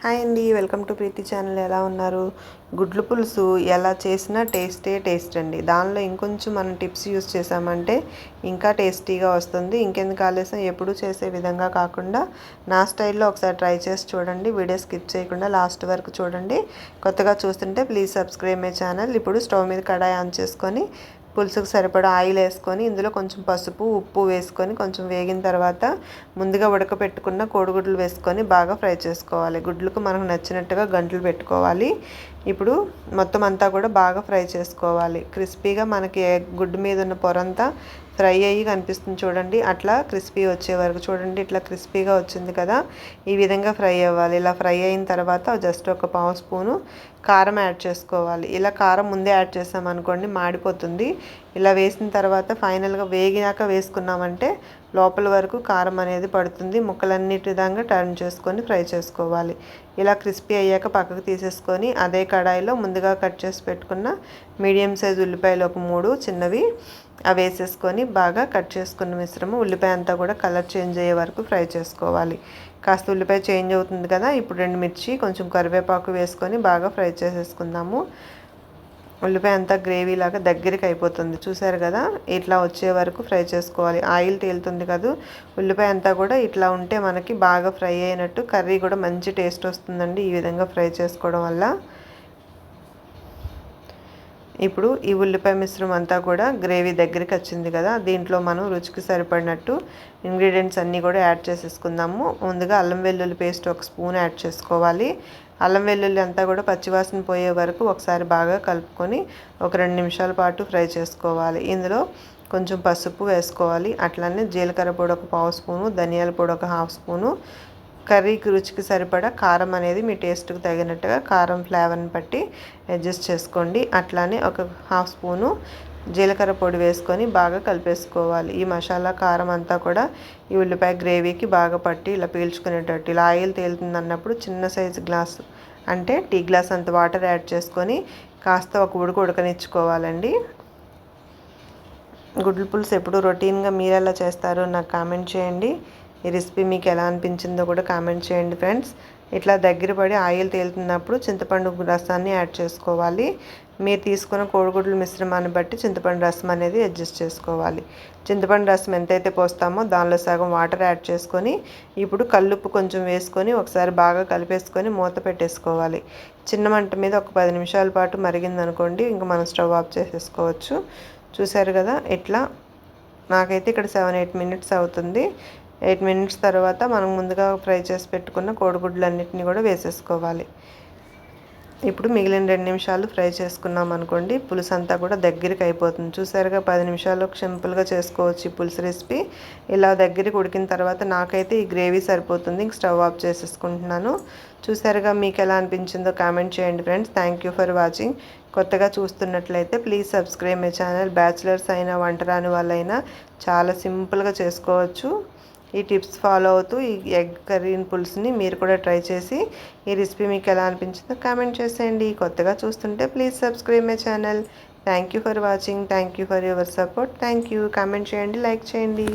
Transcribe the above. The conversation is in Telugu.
హాయ్ అండి, వెల్కమ్ టు ప్రీతి ఛానల్. ఎలా ఉన్నారు? గుడ్లు పులుసు ఎలా చేసినా టేస్ట్ అండి. దానిలో ఇంకొంచెం మనం టిప్స్ యూస్ చేసామంటే ఇంకా టేస్టీగా వస్తుంది. ఇంకెందుకు ఆలస్యం, ఎప్పుడు చేసే విధంగా కాకుండా నా స్టైల్లో ఒకసారి ట్రై చేసి చూడండి. వీడియో స్కిప్ చేయకుండా లాస్ట్ వరకు చూడండి. కొత్తగా చూస్తుంటే ప్లీజ్ సబ్స్క్రైబ్ మై ఛానల్. ఇప్పుడు స్టవ్ మీద కడాయి ఆన్ చేసుకొని పులుసుకు సరిపడా ఆయిల్ వేసుకొని ఇందులో కొంచెం పసుపు, ఉప్పు వేసుకొని కొంచెం వేగిన తర్వాత ముందుగా ఉడకపెట్టుకున్న కోడిగుడ్లు వేసుకొని బాగా ఫ్రై చేసుకోవాలి. గుడ్లకు మనకు నచ్చినట్టుగా గంటలు పెట్టుకోవాలి. ఇప్పుడు మొత్తం అంతా కూడా బాగా ఫ్రై చేసుకోవాలి. క్రిస్పీగా మనకి గుడ్డు మీద ఉన్న పొరంతా ఫ్రై అయ్యి కనిపిస్తుంది చూడండి. అట్లా క్రిస్పీ వచ్చే వరకు చూడండి. ఇట్లా క్రిస్పీగా వచ్చింది కదా, ఈ విధంగా ఫ్రై అవ్వాలి. ఇలా ఫ్రై అయిన తర్వాత జస్ట్ ఒక పావు స్పూను కారం యాడ్ చేసుకోవాలి. ఇలా కారం ముందే యాడ్ చేసామనుకోండి మాడిపోతుంది. ఇలా వేసిన తర్వాత ఫైనల్గా వేగినాక వేసుకున్నామంటే లోపల వరకు కారం అనేది పడుతుంది. ముక్కలన్నిటి విధంగా టర్న్ చేసుకొని ఫ్రై చేసుకోవాలి. ఇలా క్రిస్పీ అయ్యాక పక్కకు తీసేసుకొని అదే కడాయిలో ముందుగా కట్ చేసి పెట్టుకున్న మీడియం సైజ్ ఉల్లిపాయలు ఒక 3 చిన్నవి అవి వేసేసుకొని బాగా కట్ చేసుకున్న మిశ్రమం ఉల్లిపాయ అంతా కూడా కలర్ చేంజ్ అయ్యే వరకు ఫ్రై చేసుకోవాలి. కాస్త ఉల్లిపాయ చేంజ్ అవుతుంది కదా, ఇప్పుడు 2 మిర్చి కొంచెం కరివేపాకు వేసుకొని బాగా ఫ్రై చేసేసుకుందాము. ఉల్లిపాయ అంతా గ్రేవీ లాగా దగ్గరికి అయిపోతుంది. చూసారు కదా, ఇట్లా వచ్చే వరకు ఫ్రై చేసుకోవాలి. ఆయిల్ తేలుతుంది కదా, ఉల్లిపాయ అంతా కూడా ఇట్లా ఉంటే మనకి బాగా ఫ్రై అయినట్టు, కర్రీ కూడా మంచి టేస్ట్ వస్తుందండి ఈ విధంగా ఫ్రై చేసుకోవడం వల్ల. ఇప్పుడు ఈ ఉల్లిపాయ మిశ్రమం అంతా కూడా గ్రేవీ దగ్గరికి వచ్చింది కదా, దీంట్లో మనం రుచికి సరిపడినట్టు ఇంగ్రీడియంట్స్ అన్నీ కూడా యాడ్ చేసేసుకుందాము. ముందుగా అల్లం వెల్లుల్లి పేస్ట్ ఒక స్పూన్ యాడ్ చేసుకోవాలి. అల్లం వెల్లుల్లి అంతా కూడా పచ్చివాసన పోయే వరకు ఒకసారి బాగా కలుపుకొని ఒక 2 నిమిషాల పాటు ఫ్రై చేసుకోవాలి. ఇందులో కొంచెం పసుపు వేసుకోవాలి. అట్లనే జీలకర్ర పొడి ఒక పావు స్పూను, ధనియాల పొడి ఒక హాఫ్ స్పూను, కర్రీకి రుచికి సరిపడా కారం అనేది మీ టేస్ట్కి తగినట్టుగా కారం ఫ్లేవర్ని బట్టి అడ్జస్ట్ చేసుకోండి. అట్లానే ఒక హాఫ్ స్పూను జీలకర్ర పొడి వేసుకొని బాగా కలిపేసుకోవాలి. ఈ మసాలా కారం అంతా కూడా ఈ ఉల్లిపాయ గ్రేవీకి బాగా పట్టి ఇలా పీల్చుకునేటట్టు, ఇలా ఆయిల్ తేలుతుంది అన్నప్పుడు చిన్న సైజు గ్లాసు అంటే టీ గ్లాస్ అంత వాటర్ యాడ్ చేసుకొని కాస్త ఒక ఉడకనిచ్చుకోవాలండి. గుడ్ల పులుసు ఎప్పుడు రొటీన్గా మీరు ఎలా చేస్తారో నాకు కామెంట్ చేయండి. ఈ రెసిపీ మీకు ఎలా అనిపించిందో కూడా కామెంట్ చేయండి ఫ్రెండ్స్. ఇట్లా దగ్గర పడి ఆయిల్ తేలుతున్నప్పుడు చింతపండు రసాన్ని యాడ్ చేసుకోవాలి. మీరు తీసుకున్న కోడిగుడ్ల మిశ్రమాన్ని బట్టి చింతపండు రసం అనేది అడ్జస్ట్ చేసుకోవాలి. చింతపండు రసం ఎంతైతే పోస్తామో దానిలో సగం వాటర్ యాడ్ చేసుకొని ఇప్పుడు కల్లుప్పు కొంచెం వేసుకొని ఒకసారి బాగా కలిపేసుకొని మూత పెట్టేసుకోవాలి. చిన్న మంట మీద ఒక 10 నిమిషాల పాటు మరిగిందనుకోండి, ఇంకా మనం స్టవ్ ఆఫ్ చేసేసుకోవచ్చు. చూసారు కదా, ఇట్లా నాకైతే ఇక్కడ 7-8 మినిట్స్ అవుతుంది. 8 మినిట్స్ తర్వాత మనం ముందుగా ఫ్రై చేసి పెట్టుకున్న కోడిగుడ్లన్నిటిని కూడా వేసేసుకోవాలి. ఇప్పుడు మిగిలిన 2 నిమిషాలు ఫ్రై చేసుకున్నాం అనుకోండి, పులుసు అంతా కూడా దగ్గరికి అయిపోతుంది. చూసారుగా, 10 నిమిషాల్లో సింపుల్గా చేసుకోవచ్చు ఈ పులుసు రెసిపీ. ఇలా దగ్గరికి ఉడికిన తర్వాత నాకైతే ఈ గ్రేవీ సరిపోతుంది. ఇంక స్టవ్ ఆఫ్ చేసేసుకుంటున్నాను. చూసారుగా, మీకు ఎలా అనిపించిందో కామెంట్ చేయండి friends. Thank you for watching. కొత్తగా చూస్తున్నట్లయితే please subscribe my channel. Bachelors అయినా వంట రాని వాళ్ళైనా చాలా సింపుల్గా చేసుకోవచ్చు. ఈ టిప్స్ ఫాలో అవుతూ ఈ ఎగ్ కర్రీ పులుసుని మీరు కూడా ట్రై చేసి ఈ రెసిపీ మీకు ఎలా అనిపించిందో కామెంట్ చేసేయండి. కొత్తగా చూస్తుంటే please subscribe my channel. Thank you for watching. Thank you for your support. Thank you. Comment చేయండి, లైక్ చేయండి.